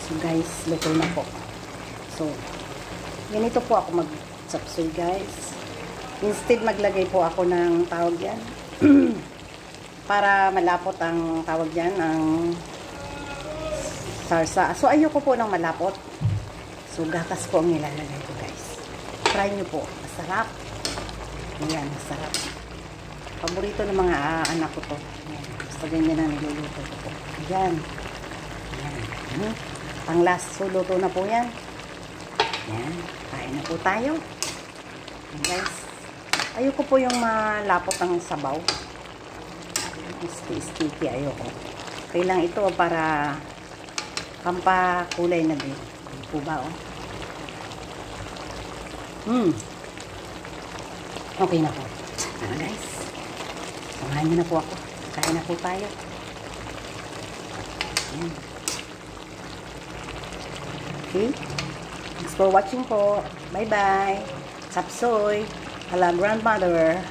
So guys, luto na po. So, ganito po ako mag-chapsuy guys. Instead maglagay po ako ng tawag yan. Para malapot ang tawag yan, ang sarsa. So, ayoko po ng malapot. So, gatas po ang nilalagay ko guys. Try nyo po. Masarap. Ayan, masarap. Paborito ng mga anak ko to. Ayan. Basta ganyan na niluluto ko po. Ayan. Ayan. Pang last, so luto na po yan. Ayan. Kain na po tayo. Ayan guys. Ayoko po yung malapot ang sabaw. Sticky, ayoko. Okay lang ito para pampakulay na din. Ano po ba, oh? Okay na po. Guys. Samahan nyo na po ako. Kain na po tayo. Ayan. Okay. Thanks for watching po. Bye-bye. Sapsoy. Hala grandmother.